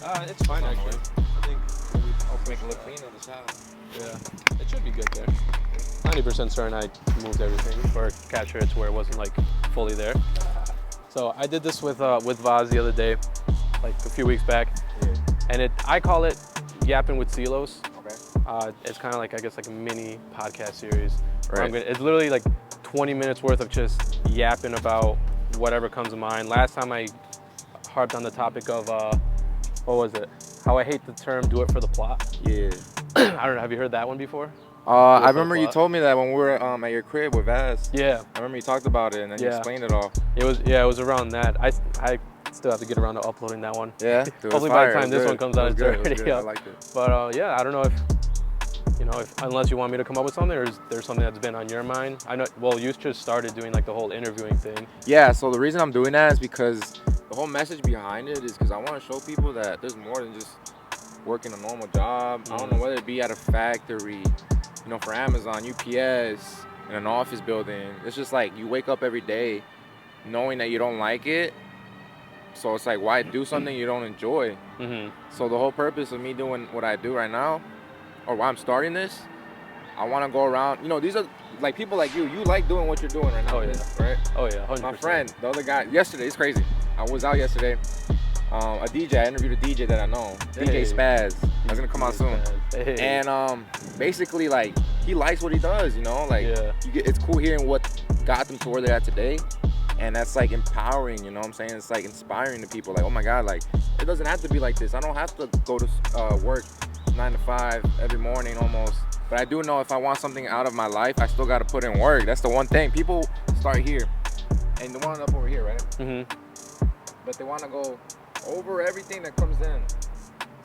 It's fine actually. I think I'll make it look clean on the shot. yeah, it should be good there. 90% certain I moved everything or captured it to where it wasn't like fully there. So I did this with Vaz the other day, like a few weeks back, and I call it yapping with CLOS. Okay. It's kind of like I guess like a mini podcast series. Right. It's literally like 20 minutes worth of just yapping about whatever comes to mind. Last time I harped on the topic of what was it? How I hate the term "do it for the plot." Yeah. I don't know. Have you heard that one before? I remember you told me that when we were at your crib with Vaz. Yeah. I remember you talked about it and then you explained it all. It was around that. I still have to get around to uploading that one. Yeah. Dude, Hopefully by the time this one comes out, it's already up. I liked it. But yeah, I don't know if unless you want me to come up with something, or is there something that's been on your mind? I know. Well, you just started doing like the whole interviewing thing. Yeah. So the reason I'm doing that is because the whole message behind it is because I want to show people that there's more than just working a normal job. I don't know whether it be at a factory, for Amazon, UPS, in an office building. It's just like you wake up every day knowing that you don't like it. So it's like, why do something you don't enjoy? Mm-hmm. So the whole purpose of me doing what I do right now, or why I'm starting this, I want to go around. These are like people like you. You like doing what you're doing right now, right? Oh yeah, 100%. My friend, the other guy, yesterday, it's crazy. I was out yesterday. A DJ, I interviewed a DJ that I know, DJ Spaz. He's gonna come out soon. And basically, like, he likes what he does. It's cool hearing what got them to where they're at today, and that's like empowering. You know what I'm saying? It's like inspiring to people. Like, oh my God, like it doesn't have to be like this. I don't have to go to work 9 to 5 every morning almost. But I do know if I want something out of my life, I still gotta put in work. That's the one thing. People start here, and they want to up over here, right? Mm-hmm. But they want to go over everything that comes in.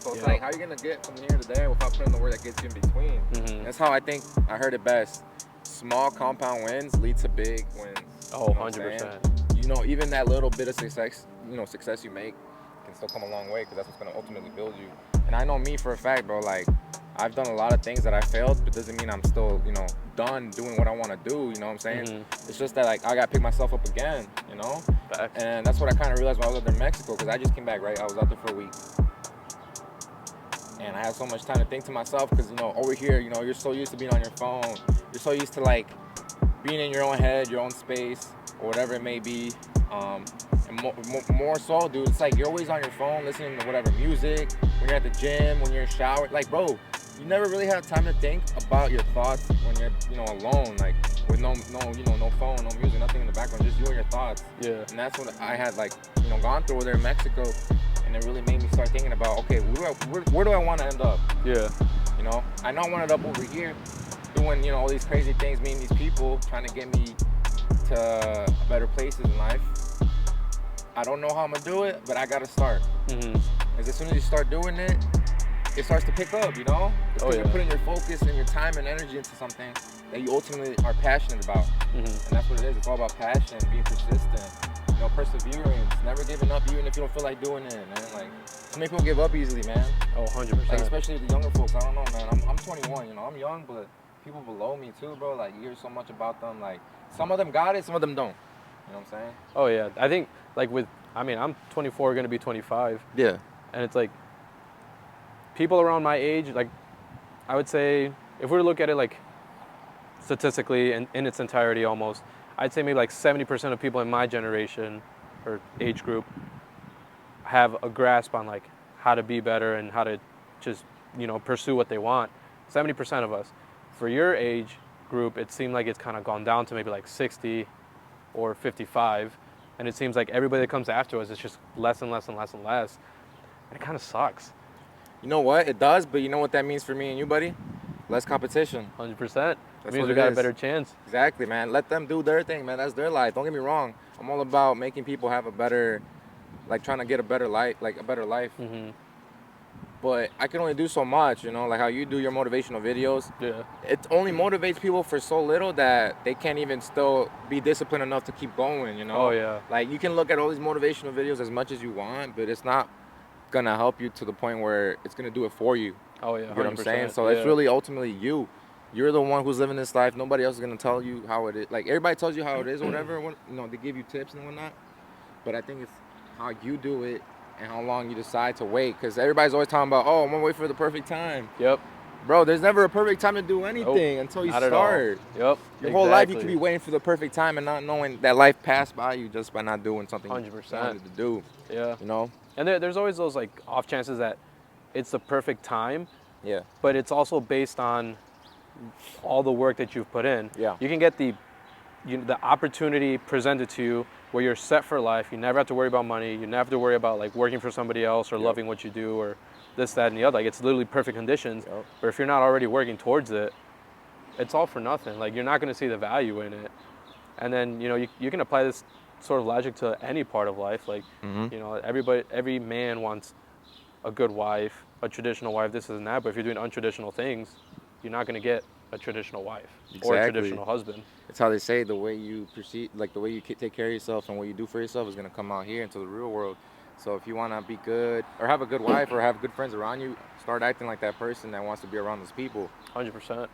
So it's like, how are you going to get from here to there without putting the work that gets you in between? Mm-hmm. That's how I think I heard it best. Small compound wins lead to big wins. Oh, 100%. Even that little bit of success you make can still come a long way because that's what's going to ultimately build you. And I know me for a fact, bro, like, I've done a lot of things that I failed, but doesn't mean I'm still, done doing what I want to do, you know what I'm saying? Mm-hmm. It's just that, like, I got to pick myself up again, Facts. And that's what I kind of realized when I was out there in Mexico, because I just came back, right? I was out there for a week. And I had so much time to think to myself, because, over here, you're so used to being on your phone. You're so used to, like, being in your own head, your own space, or whatever it may be. And more so, dude, it's like you're always on your phone listening to whatever music, when you're at the gym, when you're in the shower. Like, bro, you never really have time to think about your thoughts when you're, alone, like, with no phone, no music, nothing in the background, just you and your thoughts. Yeah. And that's what I had, like, gone through there in Mexico, and it really made me start thinking about, okay, where do I want to end up? Yeah. I know I wanted up over here, doing, all these crazy things, meeting these people, trying to get me to better places in life. I don't know how I'm gonna do it, but I gotta start. Mm-hmm. Because as soon as you start doing it, it starts to pick up, Because you're putting your focus and your time and energy into something that you ultimately are passionate about. Mm-hmm. And that's what it is. It's all about passion, being persistent, perseverance, never giving up even if you don't feel like doing it, man. Like, so many people give up easily, man. Oh, 100%. Like, especially the younger folks. I don't know, man. I'm 21, I'm young, but people below me too, bro. Like, you hear so much about them. Like, some of them got it, some of them don't. You know what I'm saying? Oh, yeah. I think, like, I'm 24, going to be 25. Yeah. And it's like, people around my age, like, I would say, if we were to look at it, like, statistically in its entirety almost, I'd say maybe like 70% of people in my generation or age group have a grasp on, like, how to be better and how to just, pursue what they want. 70% of us. For your age group, it seemed like it's kind of gone down to maybe like 60 or 55. And it seems like everybody that comes after us is just less and less and less and less. And it kind of sucks. You know what? It does, but you know what that means for me and you, buddy? Less competition. 100%. That means we got a better chance. Exactly, man. Let them do their thing, man. That's their life. Don't get me wrong. I'm all about making people have a better, like, trying to get a better life, like a better life. Mm-hmm. But I can only do so much, like how you do your motivational videos. Yeah. It only motivates people for so little that they can't even still be disciplined enough to keep going, Oh, yeah. Like, you can look at all these motivational videos as much as you want, but it's not going to help you to the point where it's going to do it for you. Oh, yeah, 100%. You know what I'm saying? So it's really ultimately you. You're the one who's living this life. Nobody else is going to tell you how it is. Like, everybody tells you how it is or whatever. They give you tips and whatnot. But I think it's how you do it and how long you decide to wait. Because everybody's always talking about, oh, I'm gonna wait for the perfect time. Yep. Bro, there's never a perfect time to do anything until you start. Yep. Your whole life you could be waiting for the perfect time and not knowing that life passed by you just by not doing something 100%. you wanted to do. Yeah. You know? And there's always those like off chances that it's the perfect time. Yeah. But it's also based on all the work that you've put in. Yeah. You can get the opportunity presented to you where you're set for life. You never have to worry about money. You never have to worry about like working for somebody else or loving what you do or this, that, and the other. Like it's literally perfect conditions. Yep. But if you're not already working towards it, it's all for nothing. Like you're not going to see the value in it. And then, you can apply this sort of logic to any part of life. Like, every man wants a good wife, a traditional wife, this and that. But if you're doing untraditional things, you're not going to get a traditional wife or a traditional husband. It's how they say the way you proceed, like the way you take care of yourself and what you do for yourself is going to come out here into the real world. So if you want to be good or have a good wife or have good friends around you, start acting like that person that wants to be around those people. 100%.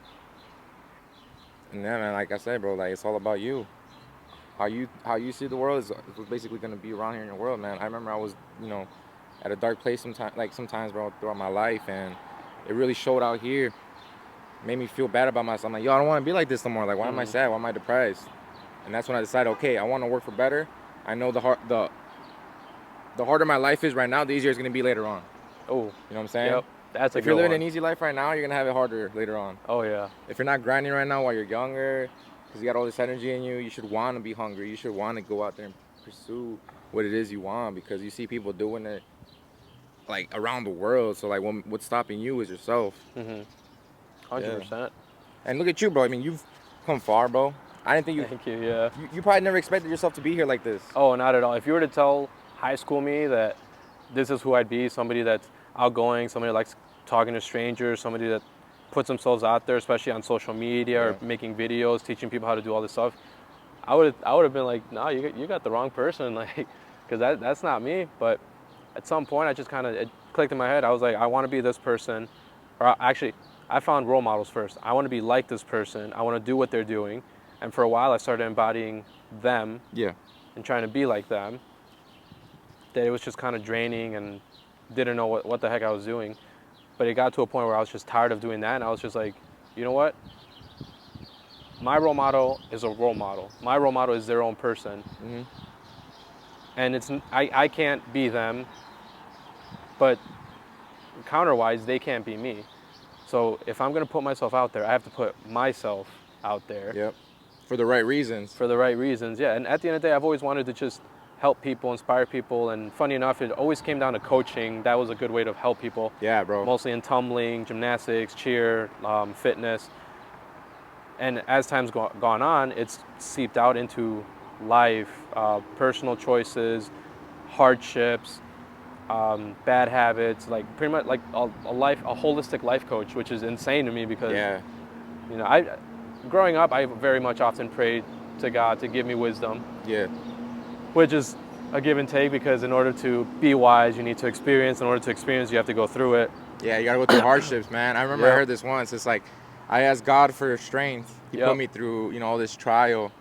And yeah, man, like I said, bro, like it's all about you. How you see the world is basically going to be around here in your world, man. I remember I was, at a dark place sometimes, bro, throughout my life, and it really showed out here. Made me feel bad about myself. I'm like, yo, I don't want to be like this no more. Like, why am I sad? Why am I depressed? And that's when I decided, okay, I want to work for better. I know the harder my life is right now, the easier it's going to be later on. Oh. You know what I'm saying? Yep. That's if you're living an easy life right now, you're going to have it harder later on. Oh, yeah. If you're not grinding right now while you're younger, because you got all this energy in you, you should want to be hungry. You should want to go out there and pursue what it is you want, because you see people doing it, like, around the world. So, like, what's stopping you is yourself. 100%. Yeah. And look at you, bro. I mean, you've come far, bro. I didn't think you... Thank you, yeah. You probably never expected yourself to be here like this. Oh, not at all. If you were to tell high school me that this is who I'd be, somebody that's outgoing, somebody that likes talking to strangers, somebody that puts themselves out there, especially on social media or making videos, teaching people how to do all this stuff, I would have been like, no, you got the wrong person, like, because that's not me. But at some point, I just it clicked in my head. I was like, I want to be this person, or actually, I found role models first. I want to be like this person. I want to do what they're doing. And for a while, I started embodying them and trying to be like them. That it was just kind of draining and didn't know what the heck I was doing. But it got to a point where I was just tired of doing that. And I was just like, you know what? My role model is a role model. My role model is their own person. And I can't be them. But counterwise, they can't be me. So if I'm going to put myself out there, I have to put myself out there. Yep. For the right reasons. For the right reasons, yeah. And at the end of the day, I've always wanted to just help people, inspire people. And funny enough, it always came down to coaching. That was a good way to help people. Yeah, bro. Mostly in tumbling, gymnastics, cheer, fitness. And as time's gone on, it's seeped out into life, personal choices, hardships, bad habits, like pretty much like a holistic life coach, which is insane to me because, growing up, I very much often prayed to God to give me wisdom. Yeah. Which is a give and take, because in order to be wise, you need to experience. In order to experience, you have to go through it. Yeah, you gotta go through hardships, man. I remember I heard this once. It's like, I asked God for strength. He put me through, all this trial.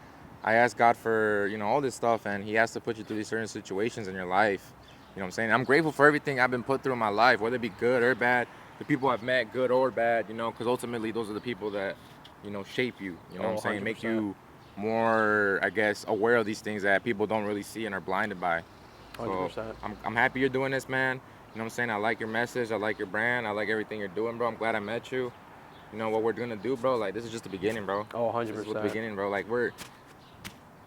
I asked God for, all this stuff, and He has to put you through these certain situations in your life. You know what I'm saying? I'm grateful for everything I've been put through in my life, whether it be good or bad. The people I've met, good or bad, because ultimately those are the people that, shape you. You know what I'm saying? 100%. Make you more, I guess, aware of these things that people don't really see and are blinded by. 100%. So I'm happy you're doing this, man. You know what I'm saying? I like your message. I like your brand. I like everything you're doing, bro. I'm glad I met you. You know what we're gonna do, bro? Like, this is just the beginning, bro. Oh, 100%. This is the beginning, bro. Like,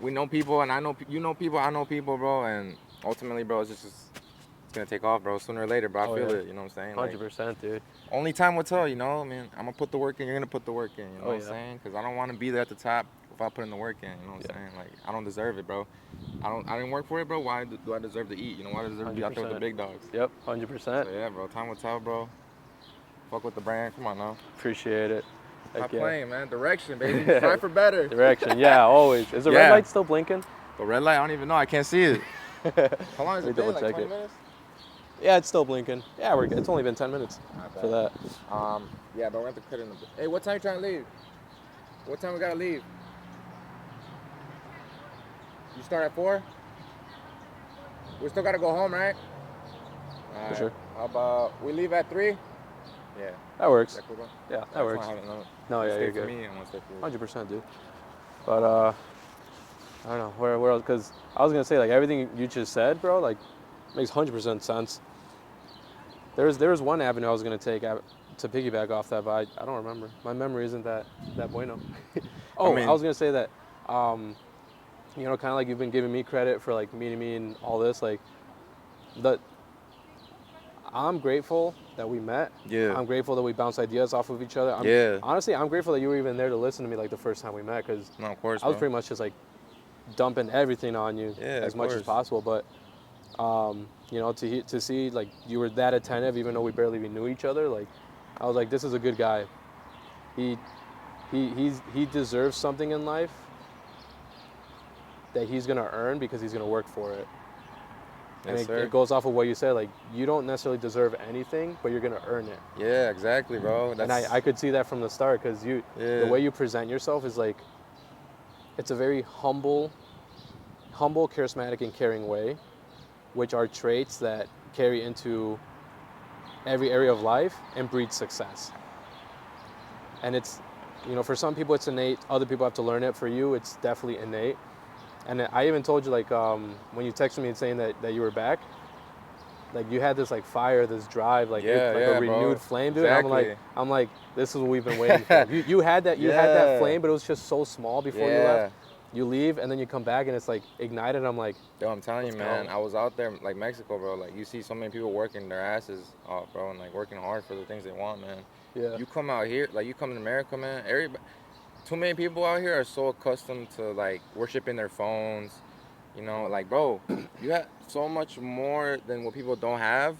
we know people, and I know people. I know people, bro. And ultimately, bro, it's gonna take off, bro. Sooner or later, bro. I feel it. You know what I'm saying? 100%, dude. Only time will tell, I mean, I'm gonna put the work in. You're gonna put the work in. You know what I'm saying? Because I don't want to be there at the top without putting the work in. You know what I'm saying? Like, I don't deserve it, bro. I didn't work for it, bro. Why do I deserve to eat? Why do I deserve to be out there with the big dogs? Yep, 100%. So, yeah, bro. Time will tell, bro. Fuck with the brand. Come on now. Appreciate it. Stop playing, man. Direction, baby. Try for better. Direction, yeah, always. Is the red light still blinking? The red light? I don't even know. I can't see it. How long has it been? Like 20 minutes? Yeah, it's still blinking. Yeah, we're good. It's only been 10 minutes for that. Yeah, but we have to cut in a bit. Hey, what time you trying to leave? What time we gotta leave? You start at 4? We still gotta go home, right? All for sure. How about we leave at 3? Yeah. That works. Is that cool, bro? Yeah, that works. No, yeah, you're good. Me and one stay for you. 100%, dude. But I don't know where else, because I was gonna say like everything you just said, bro, like makes 100% sense. There was one avenue I was gonna take to piggyback off that, but I don't remember. My memory isn't that bueno. I was gonna say that, you know, kind of like you've been giving me credit for like meeting me and all this, like I'm grateful that we met. Yeah. I'm grateful that we bounced ideas off of each other. Honestly, I'm grateful that you were even there to listen to me like the first time we met, because no, of course, I was pretty much just like dumping everything on you as much as possible. But you know, to see like you were that attentive, even though we barely even knew each other, like I was like, this is a good guy. He deserves something in life that he's gonna earn because he's gonna work for it. And it goes off of what you said, like you don't necessarily deserve anything, but you're gonna earn it. Yeah, exactly, bro. And I could see that from the start, because the way you present yourself is like, it's a very humble, charismatic, and caring way, which are traits that carry into every area of life and breed success. And it's, you know, for some people it's innate, other people have to learn it. For you, it's definitely innate. And I even told you, like, when you texted me saying that you were back, like you had this like fire, this drive, like a renewed flame, dude. Exactly. And I'm like, this is what we've been waiting for. You had that flame, but it was just so small before you left. You leave and then you come back and it's like ignited. I'm like, yo, I'm telling you, man, I was out there like Mexico, bro. Like you see so many people working their asses off, bro, and like working hard for the things they want, man. Yeah. You come out here, like you come to America, man. Too many people out here are so accustomed to like worshiping their phones, you know, like, bro, you have so much more than what people don't have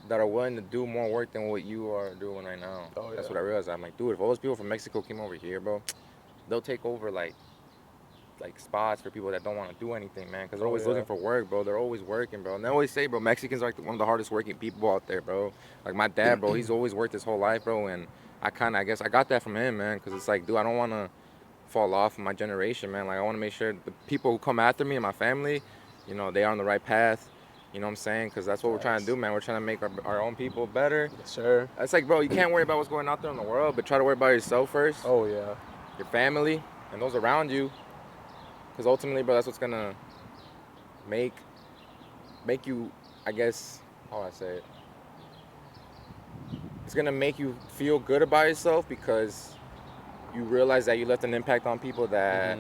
that are willing to do more work than what you are doing right now. Oh, yeah. That's what I realized. I'm like, dude, if all those people from Mexico came over here, bro, they'll take over like spots for people that don't want to do anything, man, because they're always looking for work, bro. They're always working, bro. And they always say, bro, Mexicans are like one of the hardest working people out there, bro. Like my dad, bro, he's always worked his whole life, bro, and I guess I got that from him, man, because it's like, dude, I don't want to fall off in my generation, man. Like I want to make sure the people who come after me and my family, you know, they are on the right path. You know what I'm saying? Because that's what we're trying to do, man. We're trying to make our own people better. Yes, sir. It's like, bro, you can't worry about what's going out there in the world, but try to worry about yourself first. Oh, yeah. Your family and those around you. Because ultimately, bro, that's what's going to make you, I guess, how do I say it? It's going to make you feel good about yourself because you realize that you left an impact on people that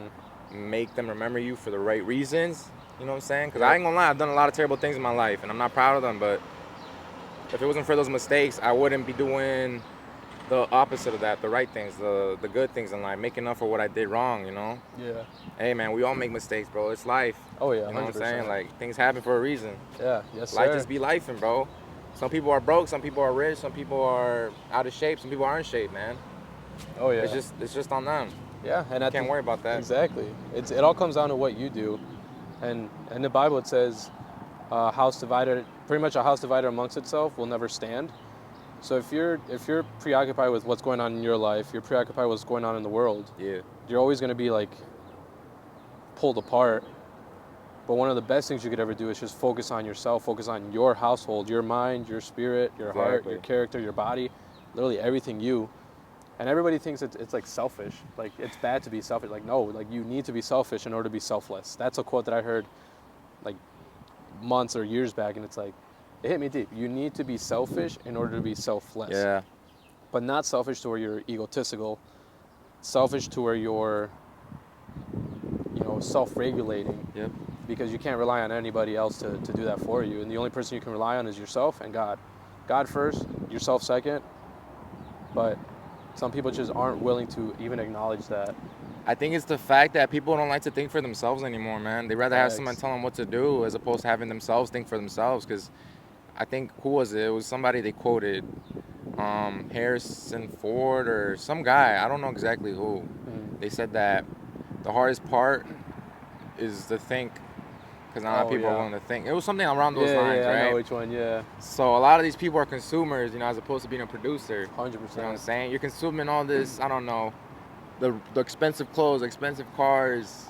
make them remember you for the right reasons. You know what I'm saying? Because I ain't gonna lie, I've done a lot of terrible things in my life, and I'm not proud of them, but if it wasn't for those mistakes, I wouldn't be doing the opposite of that, the right things, the good things in life, making up for what I did wrong, you know? Yeah. Hey, man, we all make mistakes, bro. It's life. Oh, yeah, you know 100%. what I'm saying? Like, things happen for a reason. Yeah, yes, sir. Life just be lifing, bro. Some people are broke, some people are rich, some people are out of shape, some people are in shape, man. Oh, yeah. It's just on them. Yeah, and can't worry about that. Exactly. It all comes down to what you do. And in the Bible it says, a house divided amongst itself will never stand. So if you're preoccupied with what's going on in your life, you're preoccupied with what's going on in the world. Yeah. You're always going to be like pulled apart. But one of the best things you could ever do is just focus on yourself, focus on your household, your mind, your spirit, your heart, your character, your body, literally everything you. And everybody thinks it's like selfish, like it's bad to be selfish. Like no, like you need to be selfish in order to be selfless. That's a quote that I heard like months or years back, and it's like, it hit me deep. You need to be selfish in order to be selfless. Yeah. But not selfish to where you're egotistical, selfish to where you're, you know, self-regulating. Yep. Because you can't rely on anybody else to do that for you. And the only person you can rely on is yourself and God. God first, yourself second. But some people just aren't willing to even acknowledge that. I think it's the fact that people don't like to think for themselves anymore, man. They'd rather have someone tell them what to do as opposed to having themselves think for themselves. Because I think, who was it? It was somebody they quoted, Harrison Ford or some guy. I don't know exactly who. They said that the hardest part is to think, because not a lot of people are willing to think. It was something around those lines, right? I know which one, yeah. So a lot of these people are consumers, you know, as opposed to being a producer. 100%. You know what I'm saying? You're consuming all this, I don't know, the expensive clothes, expensive cars.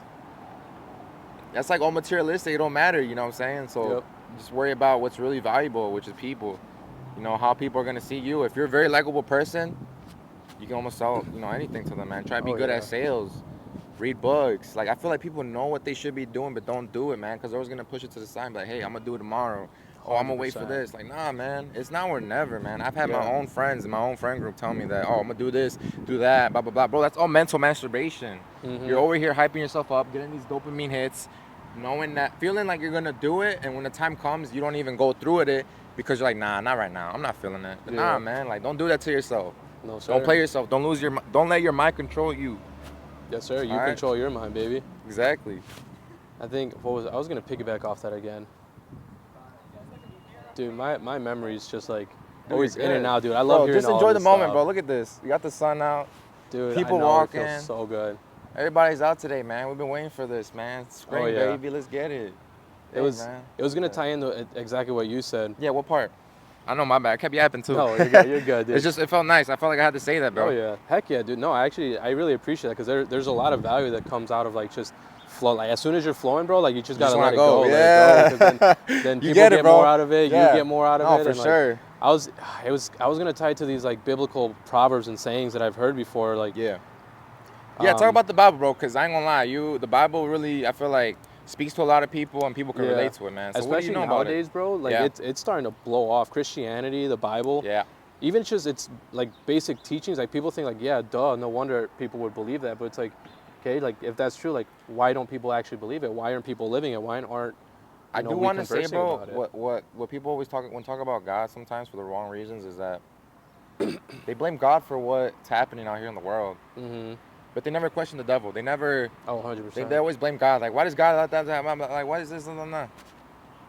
That's like all materialistic. It don't matter, you know what I'm saying? So just worry about what's really valuable, which is people. You know, how people are gonna see you. If you're a very likable person, you can almost sell, you know, anything to them, man. Try to be good at sales, read books. Like, I feel like people know what they should be doing, but don't do it, man, because they're always gonna push it to the side and be like, hey, I'm gonna do it tomorrow. Oh, I'm gonna wait for this. Like, nah, man, it's now or never, man. I've had my own friends in my own friend group tell me that, oh, I'm gonna do this, do that, blah, blah, blah. Bro, that's all mental masturbation. You're over here hyping yourself up, getting these dopamine hits, knowing that, feeling like you're gonna do it, and when the time comes, you don't even go through it because you're like, nah, not right now. I'm not feeling it. But nah, man, like, don't do that to yourself. No, sir. Don't play yourself. Don't let your mind control you. Yes, sir. You control your mind, baby. Exactly. I think I was gonna piggyback off that again. Dude, my memory's just like always in and out, dude. I love hearing just enjoy the moment, stuff. bro. Look at this. You got the sun out. Dude, people I know, walking. It feels so good. Everybody's out today, man. We've been waiting for this, man. Spring, baby. Let's get it. It was gonna tie into exactly what you said. Yeah, what part? I know, my bad. I kept yapping too. No, you're good, dude. It felt nice. I felt like I had to say that, bro. Oh yeah, heck yeah, dude. No, I really appreciate that because there's a lot of value that comes out of like just flow. Like as soon as you're flowing, bro, like you just gotta let it go. Yeah. Let it go, then people get more out of it. Yeah. You get more out of it. For sure. I was gonna tie it to these like biblical proverbs and sayings that I've heard before. Like yeah, talk about the Bible, bro. Cause I ain't gonna lie, the Bible really, I feel like, speaks to a lot of people and people can relate to it, man. So especially what do you know nowadays, about it? bro. Like it's starting to blow off. Christianity, the Bible. Yeah. Even just it's like basic teachings. Like people think like, yeah, duh, no wonder people would believe that. But it's like, okay, like if that's true, like why don't people actually believe it? Why aren't people living it? Why aren't I do want to say, bro, what people always talk about God sometimes for the wrong reasons is that they blame God for what's happening out here in the world. Mm-hmm. But they never question the devil. They never. Oh, 100%. They always blame God. Like, why does God let that happen? Like, what is this?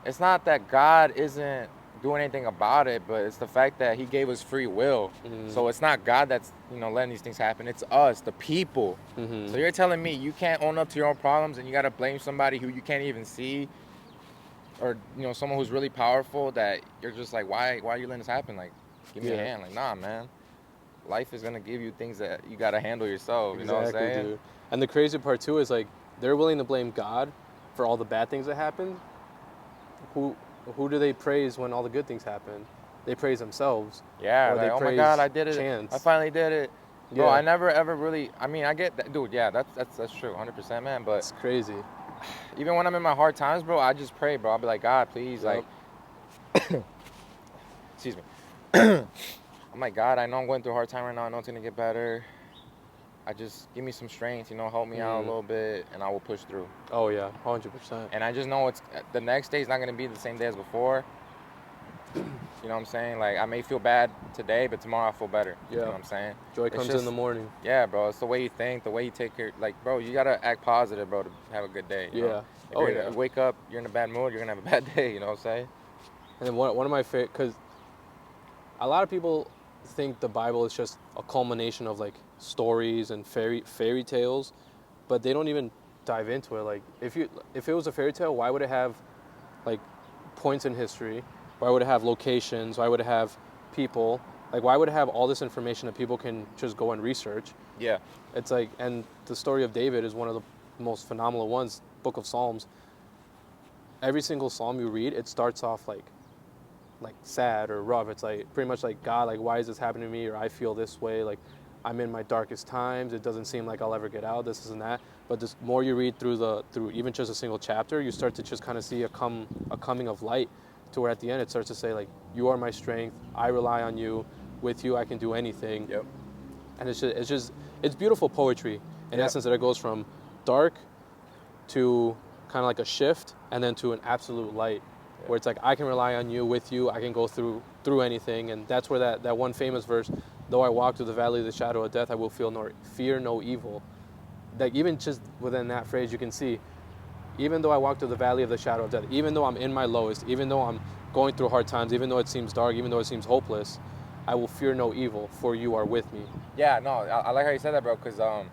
It's not that God isn't doing anything about it, but it's the fact that He gave us free will. Mm-hmm. So it's not God that's letting these things happen. It's us, the people. Mm-hmm. So you're telling me you can't own up to your own problems and you gotta blame somebody who you can't even see, or someone who's really powerful, that you're just like, why are you letting this happen? Like, give me a hand. Like, nah, man. Life is gonna give you things that you gotta handle yourself. You know what I'm saying? Dude. And the crazy part too is like they're willing to blame God for all the bad things that happen. Who do they praise when all the good things happen? They praise themselves. Yeah, like, oh my God, I did it. Chance. I finally did it. Bro, I never ever really. I mean, I get that, dude. Yeah, that's true, 100%, man. But it's crazy. Even when I'm in my hard times, bro, I just pray, bro. I'll be like, God, please, like, excuse me. I'm like, God, I know I'm going through a hard time right now. I know it's gonna get better. I just give me some strength, help me out a little bit, and I will push through. Oh yeah, 100%. And I just know the next day is not gonna be the same day as before. You know what I'm saying? Like, I may feel bad today, but tomorrow I'll feel better. Yeah. You know what I'm saying? Joy comes in the morning. Yeah, bro. It's the way you think, the way you take care. Like, bro, you gotta act positive, bro, to have a good day. You know? If you wake up, you're in a bad mood, you're gonna have a bad day. You know what I'm saying? And then one of my favorite, because a lot of people think the Bible is just a culmination of like stories and fairy tales, but they don't even dive into it. Like if it was a fairy tale, why would it have like points in history? Why would it have locations? Why would it have people? Like why would it have all this information that people can just go and research? Yeah. It's like, and the story of David is one of the most phenomenal ones. Book of Psalms. Every single psalm you read, it starts off like sad or rough. It's like pretty much like, God, like why is this happening to me? Or I feel this way, like I'm in my darkest times. It doesn't seem like I'll ever get out, this and that. But the more you read through even just a single chapter, you start to just kind of see a coming of light, to where at the end it starts to say like, you are my strength, I rely on you, with you I can do anything. Yep. And it's beautiful poetry in essence, that it goes from dark to kind of like a shift, and then to an absolute light. Where it's like, I can rely on you, with you, I can go through anything. And that's where that one famous verse, though I walk through the valley of the shadow of death, I will fear no evil. Like even just within that phrase, you can see, even though I walk through the valley of the shadow of death, even though I'm in my lowest, even though I'm going through hard times, even though it seems dark, even though it seems hopeless, I will fear no evil, for you are with me. Yeah, no, I like how you said that, bro, because a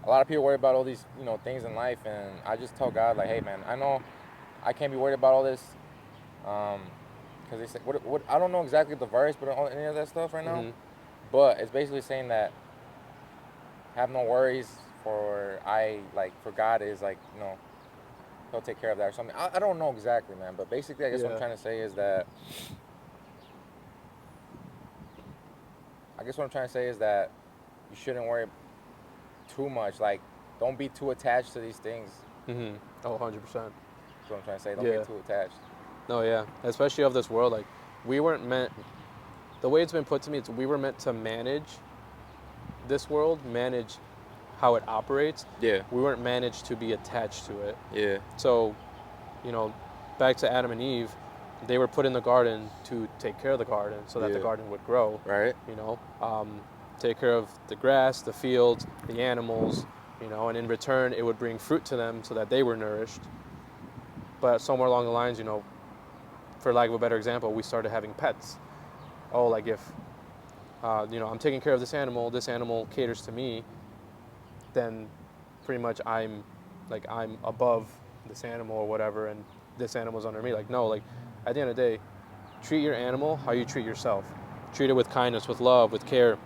lot of people worry about all these, things in life, and I just tell God, like, hey, man, I know I can't be worried about all this. Because they say, what I don't know exactly the verse, but any of that stuff right now. But it's basically saying that have no worries, for God is like, he'll take care of that or something. I don't know exactly, man, but basically, I guess what I'm trying to say is that. You shouldn't worry too much. Like, don't be too attached to these things. Mm-hmm. Oh, 100%. That's what I'm trying to say. Don't get too attached. No, yeah. Especially of this world. Like, we weren't meant... The way it's been put to me, we were meant to manage this world, manage how it operates. Yeah. We weren't managed to be attached to it. Yeah. So, you know, back to Adam and Eve, they were put in the garden to take care of the garden so that the garden would grow. Right. You know, take care of the grass, the fields, the animals, you know, and in return it would bring fruit to them so that they were nourished. But somewhere along the lines, you know, for lack of a better example, we started having pets. Oh, like if, you know, I'm taking care of this animal caters to me, then pretty much I'm above this animal or whatever, and this animal's under me. Like, no, like, at the end of the day, treat your animal how you treat yourself. Treat it with kindness, with love, with care,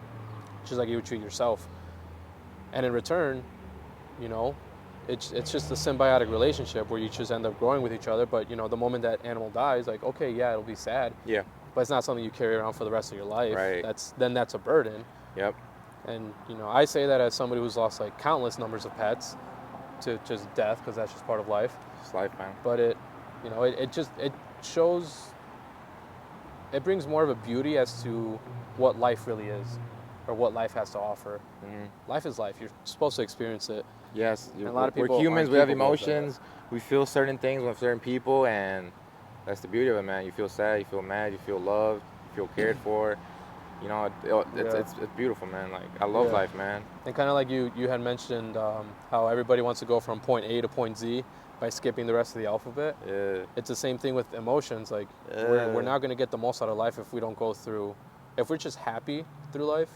just like you would treat yourself. And in return, you know, it's just a symbiotic relationship where you just end up growing with each other. But, you know, the moment that animal dies, like, okay, yeah, it'll be sad. Yeah. But it's not something you carry around for the rest of your life. Right. That's a burden. Yep. And, you know, I say that as somebody who's lost, like, countless numbers of pets to just death, because that's just part of life. It's life, man. But it shows, it brings more of a beauty as to what life really is, or what life has to offer. Mm-hmm. Life is life. You're supposed to experience it. Yes. And a lot of people, we're humans. We have emotions. We feel certain things with certain people, and that's the beauty of it, man. You feel sad, you feel mad, you feel loved, you feel cared for. You know, it's beautiful, man. Like, I love life, man. And kind of like you had mentioned how everybody wants to go from point A to point Z by skipping the rest of the alphabet. Yeah. It's the same thing with emotions. Like, we're not going to get the most out of life if we don't go through, if we're just happy through life,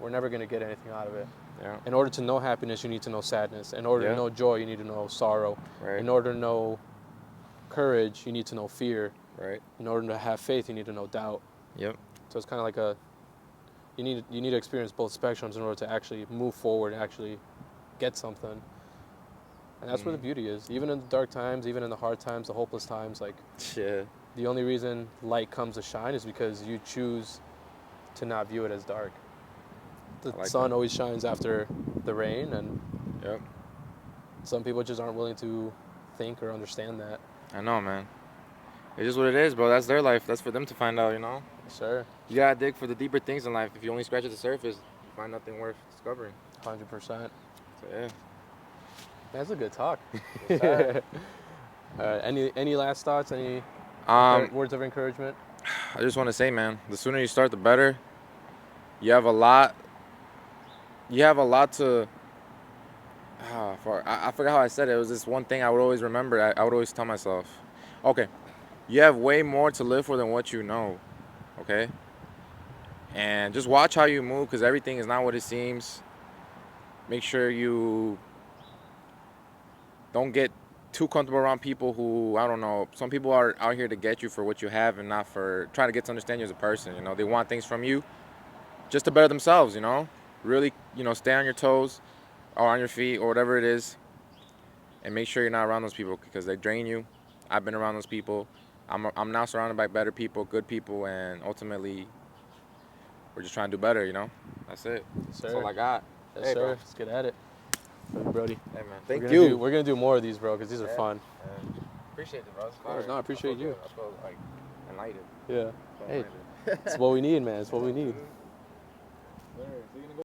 we're never going to get anything out of it. Yeah. In order to know happiness, you need to know sadness. In order to know joy, you need to know sorrow. Right. In order to know courage, you need to know fear. Right. In order to have faith, you need to know doubt. Yep. So it's kind of like you need to experience both spectrums in order to actually move forward and actually get something. And that's where the beauty is. Even in the dark times, even in the hard times, the hopeless times, like, the only reason light comes to shine is because you choose to not view it as dark. The sun always shines after the rain, and some people just aren't willing to think or understand that. I know, man. It's just what it is, bro. That's their life. That's for them to find out, you know? Sure. You gotta dig for the deeper things in life. If you only scratch at the surface, you find nothing worth discovering. 100%. So, yeah. That's a good talk. Any last thoughts? Any words of encouragement? I just want to say, man, the sooner you start, the better. You have a lot to... I forgot how I said it. It was this one thing I would always remember. I would always tell myself, okay, you have way more to live for than what you know, okay? And just watch how you move, because everything is not what it seems. Make sure you don't get too comfortable around people who, I don't know, some people are out here to get you for what you have and not for trying to get to understand you as a person, you know? They want things from you just to better themselves, you know? Really, you know, stay on your toes or on your feet or whatever it is, and make sure you're not around those people because they drain you. I've been around those people. I'm now surrounded by better people, good people, and ultimately we're just trying to do better, you know? That's it. Yes, that's all I got. Yes, sir. Bro. Let's get at it. Brody. Hey, man. Thank you. We're going to do more of these, bro, because these are fun. Appreciate it, bro. No, I appreciate you. I feel, like, enlightened. Yeah. Hey, it's what we need, man. It's what we need.